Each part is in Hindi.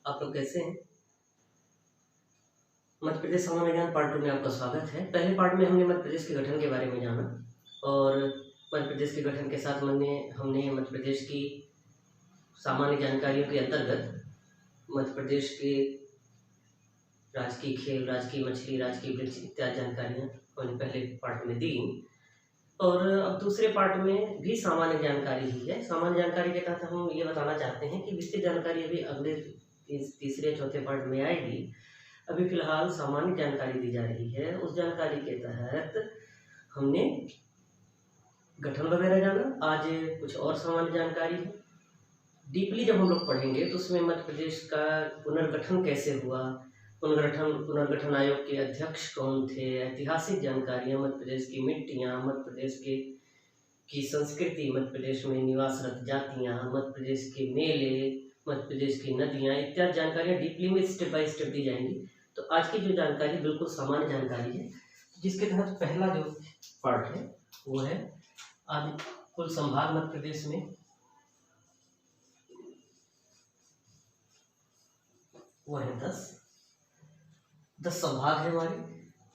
आप लोग कैसे हैं? मध्य प्रदेश सामान्य ज्ञान पार्ट 2 में आपका स्वागत है। पहले पार्ट में हमने मध्य प्रदेश के गठन के बारे में जाना और मध्य प्रदेश के गठन के साथ हमने मध्य प्रदेश की सामान्य जानकारियों के अंतर्गत मध्य प्रदेश के राजकीय खेल, राजकीय मछली, राजकीय वृक्ष इत्यादि जानकारियाँ हमने पहले पार्ट में दी और अब दूसरे पार्ट में भी सामान्य जानकारी ही है। सामान्य जानकारी के तहत हम ये बताना चाहते हैं कि विस्तृत जानकारी अभी अगले तीसरे चौथे पार्ट में आएगी। अभी फिलहाल सामान्य जानकारी दी जा रही है। उस जानकारी के तहत हमने गठन वगैरह जाना। आज कुछ और सामान्य जानकारी है। डीपली जब हम लोग पढ़ेंगे तो उसमें मध्य प्रदेश का पुनर्गठन कैसे हुआ, पुनर्गठन आयोग के अध्यक्ष कौन थे, ऐतिहासिक जानकारियाँ, मध्य प्रदेश की मिट्टियाँ, मध्य प्रदेश की संस्कृति, मध्य प्रदेश में निवासरत जातियाँ, मध्य प्रदेश के मेले, मध्य प्रदेश की नदियाँ इत्यादि जानकारियाँ डीपली में स्टेप बाय स्टेप दी जाएंगी। तो आज की जो जानकारी बिल्कुल सामान्य जानकारी है, जिसके तहत पहला जो पार्ट है वो है आज कुल संभाग मध्य प्रदेश में वो है 10 संभाग है हमारे।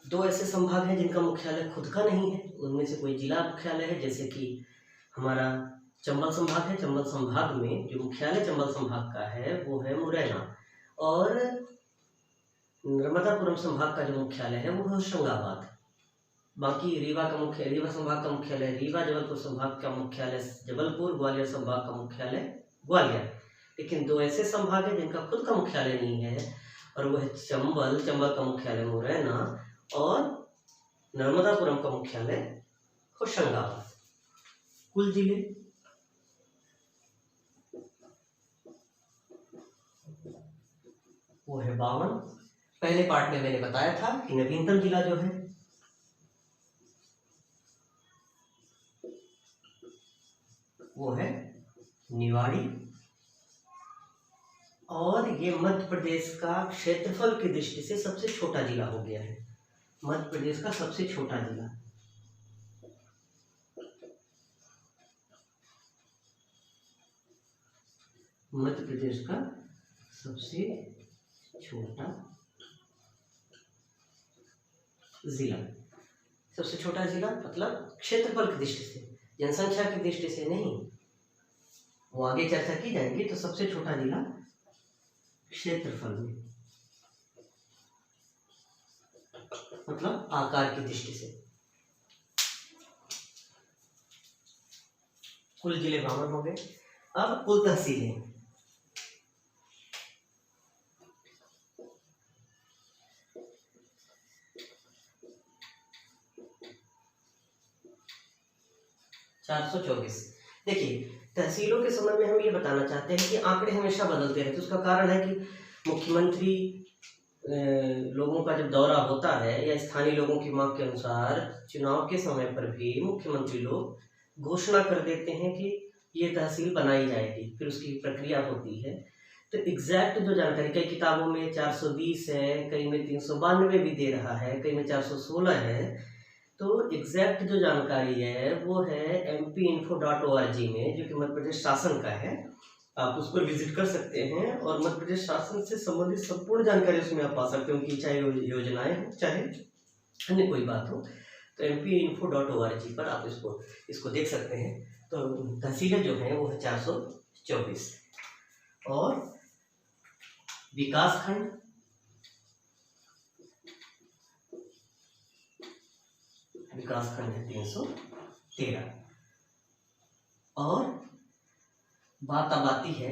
2 ऐसे संभाग हैं जिनका मुख्यालय खुद का नहीं है, उनमें से कोई जिला मुख्यालय है, जैसे कि हमारा चंबल संभाग है। चंबल संभाग में जो मुख्यालय चंबल संभाग का है वो है मुरैना और नर्मदापुरम संभाग का जो मुख्यालय है वो है होशंगाबाद। बाकी रीवा संभाग का मुख्यालय रीवा, जबलपुर संभाग का मुख्यालय जबलपुर, ग्वालियर संभाग का मुख्यालय ग्वालियर। लेकिन 2 ऐसे संभाग हैं जिनका खुद का मुख्यालय नहीं है और वह है चंबल का मुख्यालय मुरैना और नर्मदापुरम का मुख्यालय होशंगाबाद। कुल जिले वो है 52। पहले पार्ट में मैंने बताया था कि नवीनतम जिला जो है वो है निवाड़ी और ये मध्य प्रदेश का क्षेत्रफल की दृष्टि से सबसे छोटा जिला हो गया है। मध्य प्रदेश का सबसे छोटा जिला मध्य प्रदेश का सबसे छोटा जिला। सबसे छोटा जिला मतलब क्षेत्रफल की दृष्टि से, जनसंख्या की दृष्टि से नहीं, वो आगे चर्चा की जाएगी। तो सबसे छोटा जिला क्षेत्रफल में मतलब आकार की दृष्टि से। कुल जिले 52 हो गए। अब कुल तहसीलें 424। देखिए, तहसीलों के संबंध में हम ये बताना चाहते हैं कि आंकड़े हमेशा बदलते रहते हैं। उसका कारण है कि मुख्यमंत्री लोगों का जब दौरा होता है या स्थानीय लोगों की मांग के अनुसार चुनाव के समय पर भी मुख्यमंत्री लोग घोषणा कर देते हैं कि ये तहसील बनाई जाएगी, फिर उसकी प्रक्रिया होती है। तो एग्जैक्ट जो जानकारी, कई किताबों में 420 है, कई में 392 भी दे रहा है, कई में 416 है। तो एग्जैक्ट जो जानकारी है वो है mpinfo.org में, जो कि मध्य प्रदेश शासन का है। आप उस पर विजिट कर सकते हैं और मध्य प्रदेश शासन से संबंधित संपूर्ण जानकारी उसमें आप पा सकते हो, उनकी चाहे योजनाएं हो चाहे अन्य कोई बात हो। तो mpinfo.org पर आप इसको देख सकते हैं। तो तहसीलें जो हैं वो है 424 और विकासखंड है 313 और बाताबाती है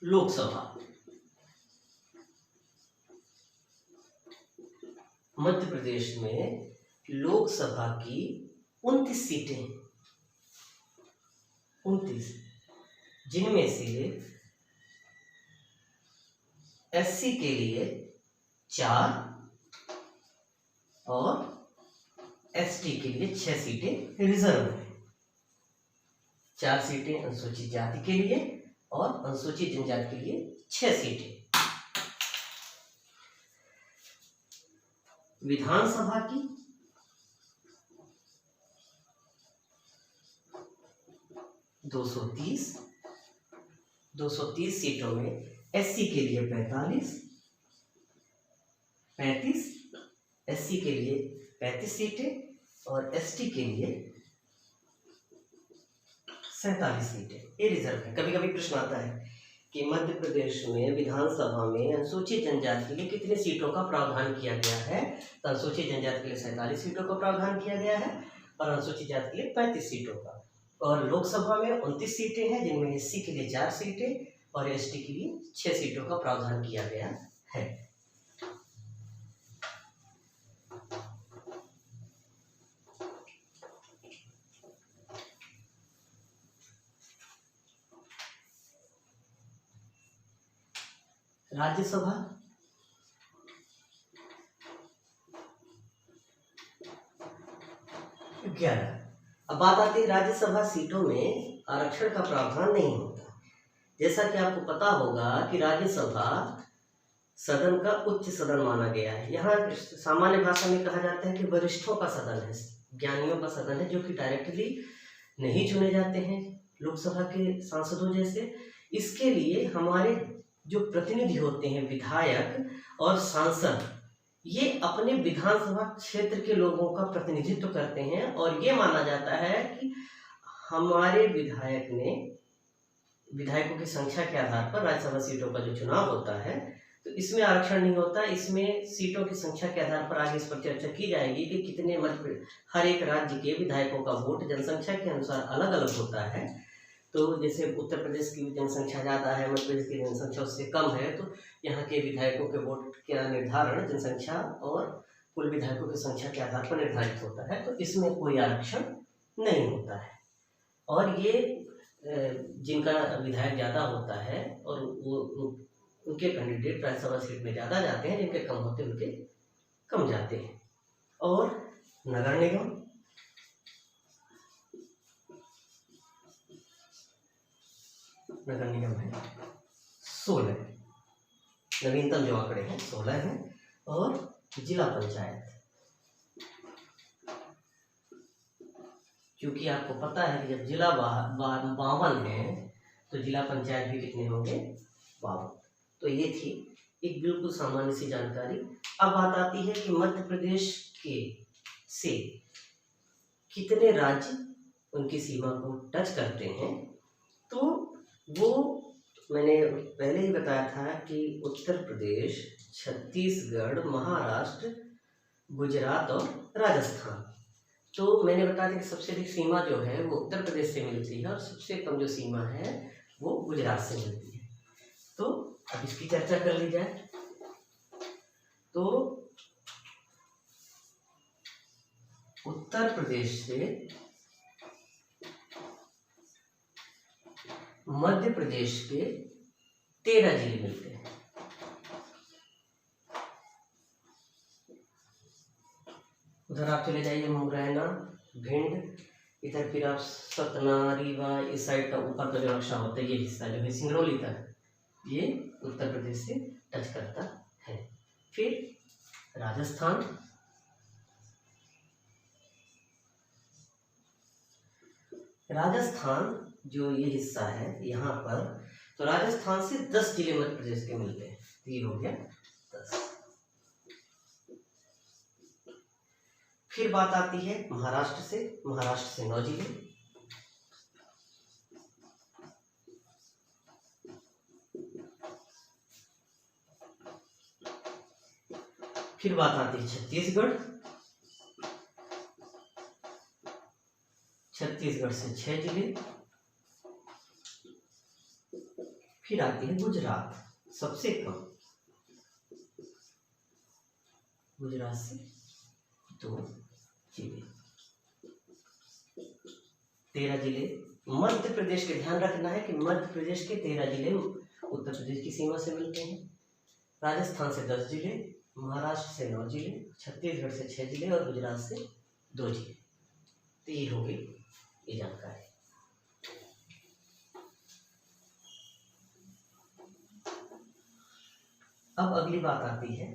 लोकसभा। मध्य प्रदेश में लोकसभा की 29 सीटें, 29, जिनमें से एससी के लिए 4 और एसटी के लिए 6 सीटें रिजर्व है। 4 सीटें अनुसूचित जाति के लिए और अनुसूचित जनजाति के लिए 6 सीटें। विधानसभा की 230 सीटों में SC के लिए 35 SC के लिए 35 सीटें और ST के लिए 47 सीटें। ये रिजर्व है। कभी कभी प्रश्न आता है कि मध्य प्रदेश में विधानसभा में अनुसूचित जनजाति के लिए कितने सीटों का प्रावधान किया गया है। तो अनुसूचित जनजाति के लिए 47 सीटों का प्रावधान किया गया है और अनुसूचित जाति के लिए 35 सीटों का। और लोकसभा में 29 सीटें हैं, जिनमें SC के लिए 4 सीटें और ST के लिए 6 सीटों का प्रावधान किया गया है। राज्यसभा, अब बात आती है राज्यसभा सीटों में आरक्षण का प्रावधान नहीं होता। जैसा कि आपको पता होगा कि राज्यसभा सदन का उच्च सदन माना गया है। यहाँ सामान्य भाषा में कहा जाता है कि वरिष्ठों का सदन है, ज्ञानियों का सदन है, जो कि डायरेक्टली नहीं चुने जाते हैं लोकसभा के सांसदों जैसे। इसके लिए हमारे जो प्रतिनिधि होते हैं, विधायक और सांसद, ये अपने विधानसभा क्षेत्र के लोगों का प्रतिनिधित्व करते हैं और ये माना जाता है कि हमारे विधायकों की संख्या के आधार पर राज्यसभा सीटों का जो चुनाव होता है, तो इसमें आरक्षण नहीं होता। इसमें सीटों की संख्या के आधार पर आगे इस पर चर्चा की जाएगी कि कितने हर एक राज्य के विधायकों का वोट जनसंख्या के अनुसार अलग अलग होता है। तो जैसे उत्तर प्रदेश की जनसंख्या ज़्यादा है, मध्य प्रदेश की जनसंख्या उससे कम है, तो यहाँ के विधायकों के वोट का निर्धारण जनसंख्या और कुल विधायकों की संख्या के आधार पर निर्धारित होता है। तो इसमें कोई आरक्षण नहीं होता है। और ये जिनका विधायक ज़्यादा होता है और वो उनके कैंडिडेट राज्यसभा सीट में ज़्यादा जाते हैं, जिनके कम होते हैं उनके कम जाते हैं। और नगर निगम है 16, नवीनतम जो आंकड़े हैं 16 हैं। और जिला पंचायत, क्योंकि आपको पता है कि जब जिला 52 है तो जिला पंचायत भी कितने होंगे, 52। तो ये थी एक बिल्कुल सामान्य सी जानकारी। अब बात आती है कि मध्य प्रदेश के से कितने राज्य उनकी सीमा को टच करते हैं। तो वो मैंने पहले ही बताया था कि उत्तर प्रदेश, छत्तीसगढ़, महाराष्ट्र, गुजरात और राजस्थान। तो मैंने बताया था कि सबसे अधिक सीमा जो है वो उत्तर प्रदेश से मिलती है और सबसे कम जो सीमा है वो गुजरात से मिलती है। तो अब इसकी चर्चा कर ली जाए। तो उत्तर प्रदेश से मध्य प्रदेश के 13 जिले मिलते हैं। उधर आप चले जाइए मुरैना, भिंड, इधर फिर आप सतना, रीवा, इस साइड का ऊपर का जो नक्शा होता है, ये हिस्सा जो है सिंगरौली तक, ये उत्तर प्रदेश से टच करता है। फिर राजस्थान, जो ये हिस्सा है यहाँ पर, तो राजस्थान से 10 जिले मध्य प्रदेश के मिलते हैं। तो ये हो गया 10। फिर बात आती है महाराष्ट्र से 9 जिले। फिर बात आती है छत्तीसगढ़ से 6 जिले। फिर आती है गुजरात, सबसे कम, गुजरात से 2 जिले, 13 जिले। मध्य प्रदेश के ध्यान रखना है कि मध्य प्रदेश के 13 जिले उत्तर प्रदेश की सीमा से मिलते हैं। राजस्थान से 10 जिले, महाराष्ट्र से 9 जिले, छत्तीसगढ़ से 6 जिले और गुजरात से 2 जिले। तो ये हो गई ये जानकारी। अब अगली बात आती है,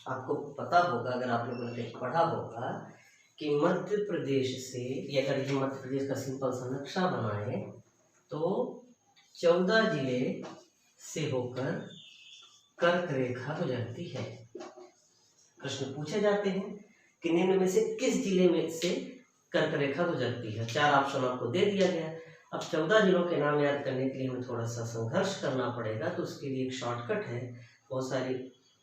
आपको पता होगा, अगर आप लोगों ने पढ़ा होगा कि मध्य प्रदेश से, या अगर ये मध्य प्रदेश का सिंपल सा नक्शा बनाए तो 14 जिले से होकर कर्क रेखा गुजरती है। प्रश्न पूछे जाते हैं कि निम्न में से किस जिले में से कर्क रेखा गुजरती है। 4 ऑप्शन आपको दे दिया गया। अब 14 जिलों के नाम याद करने के लिए हमें थोड़ा सा संघर्ष करना पड़ेगा, तो उसके लिए एक शॉर्टकट है, बहुत सारी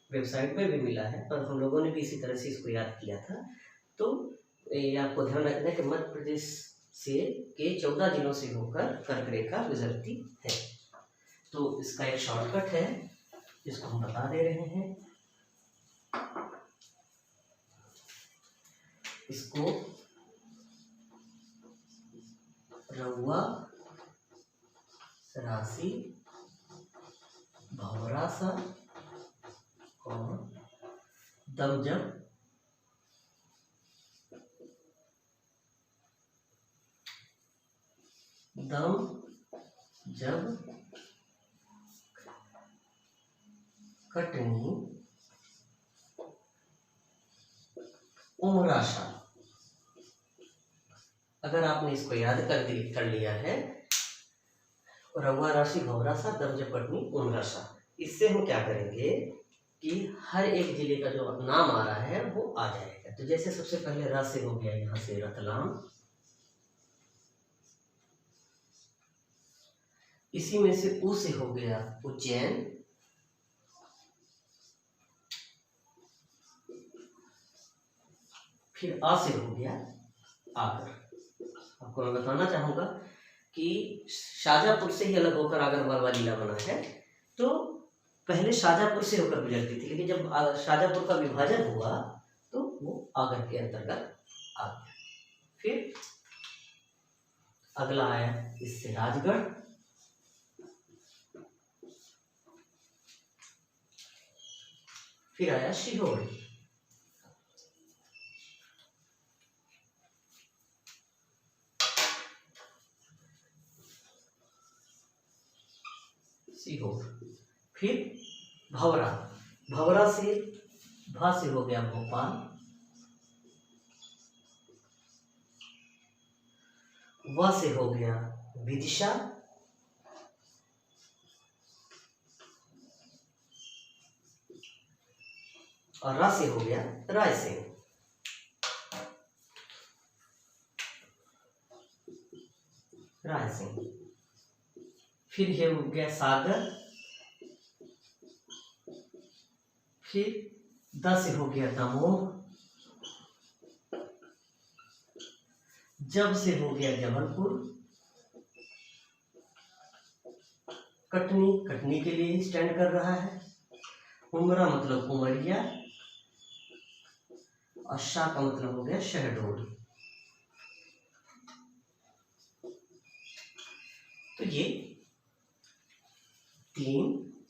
वेबसाइट पे भी मिला है, पर हम लोगों ने भी इसी तरह से इसको याद किया था। तो ये आपको ध्यान रखना है कि मध्य प्रदेश से के 14 जिलों से होकर कर्क रेखा गुजरती है। तो इसका एक शॉर्टकट है जिसको हम बता दे रहे हैं। इसको रउआ राशि भवरासा और दमजम कटनी उमराशा। अगर आपने इसको याद कर लिया है, रउआ राशि भवरासा दमजम कटनी उमराशा, इससे हम क्या करेंगे कि हर एक जिले का जो नाम आ रहा है वो आ जाएगा। तो जैसे सबसे पहले रा से हो गया यहाँ से रतलाम, इसी में से उ से हो गया उज्जैन, फिर आ से हो गया आगर। आपको मैं बताना चाहूंगा कि शाजापुर से ही अलग होकर आगर मालवा जिला बना है। तो पहले शाजापुर से होकर गुजरती थी, लेकिन जब शाजापुर का विभाजन हुआ तो वो आगर के अंतर्गत आ गया। फिर अगला आया इससे राजगढ़, फिर आया सीहोर, फिर भवरा, भवरा से भा से हो गया भोपाल, व से हो गया विदिशा, और रा से हो गया रायसेन। फिर ये हो गया सागर, फिर द से हो गया दमोह, जब से हो गया जबलपुर, कटनी, कटनी के लिए स्टैंड कर रहा है, उमरा मतलब उमरिया, और शाह का मतलब हो गया शहडोल। तो ये 3,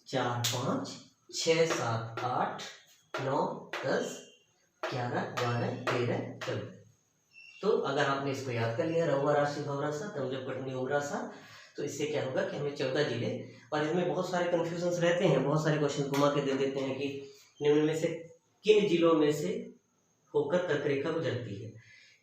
4, 5, 6, 7, 8, 9, 10, 11, 12, 13, 14। तो अगर आपने इसको याद कर लिया, रउआ राशि भवरासा दमजम कटनी उमरासा, तो इससे क्या होगा कि हमें 14 जिले, और इसमें बहुत सारे कन्फ्यूजन्स रहते हैं, बहुत सारे क्वेश्चन घुमा के दे देते हैं कि निम्न में से किन जिलों में से होकर कर्क रेखा गुजरती है।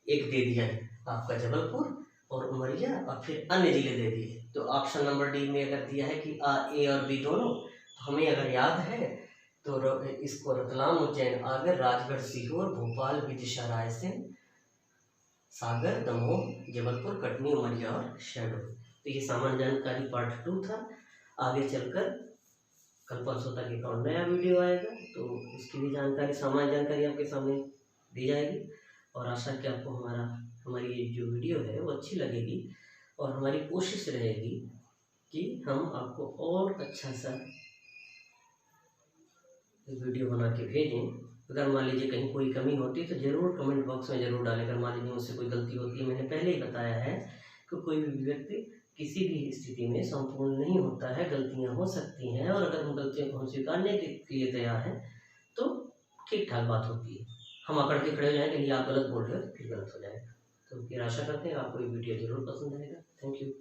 एक दे दिया है आपका जबलपुर और उमरिया, और फिर अन्य जिले दे दिए। तो ऑप्शन नंबर डी में अगर दिया है कि ए और बी दोनों, तो हमें अगर याद है तो इसको रतलाम, उज्जैन, आगर, राजगढ़, सीहोर, भोपाल, विदिशा, रायसेन, सागर, दमोह, जबलपुर, कटनी, उमरिया और शहडोल। तो ये सामान्य जानकारी पार्ट 2 था। आगे चलकर कल परसों तक एक और नया वीडियो आएगा, तो इसकी भी जानकारी, सामान्य जानकारी आपके सामने दी जाएगी। और आशा कि आपको हमारी ये जो वीडियो है वो अच्छी लगेगी, और हमारी कोशिश रहेगी कि हम आपको और अच्छा सा वीडियो बना के भेजें। अगर मान लीजिए कहीं कोई कमी होती है तो ज़रूर कमेंट बॉक्स में ज़रूर डालें। अगर मान लीजिए मुझसे कोई गलती होती है, मैंने पहले ही बताया है कि कोई भी व्यक्ति किसी भी स्थिति में संपूर्ण नहीं होता है, गलतियां हो सकती हैं, और अगर उन गलतियों को हम स्वीकारने के लिए तैयार हैं तो ठीक ठाक बात होती है। हम अकड़ के खड़े हो जाएंगे, नहीं आप गलत बोल रहे हो, फिर गलत हो जाएगा। तो फिर आशा करते हैं आपको ये वीडियो ज़रूर पसंद आएगा। Thank you.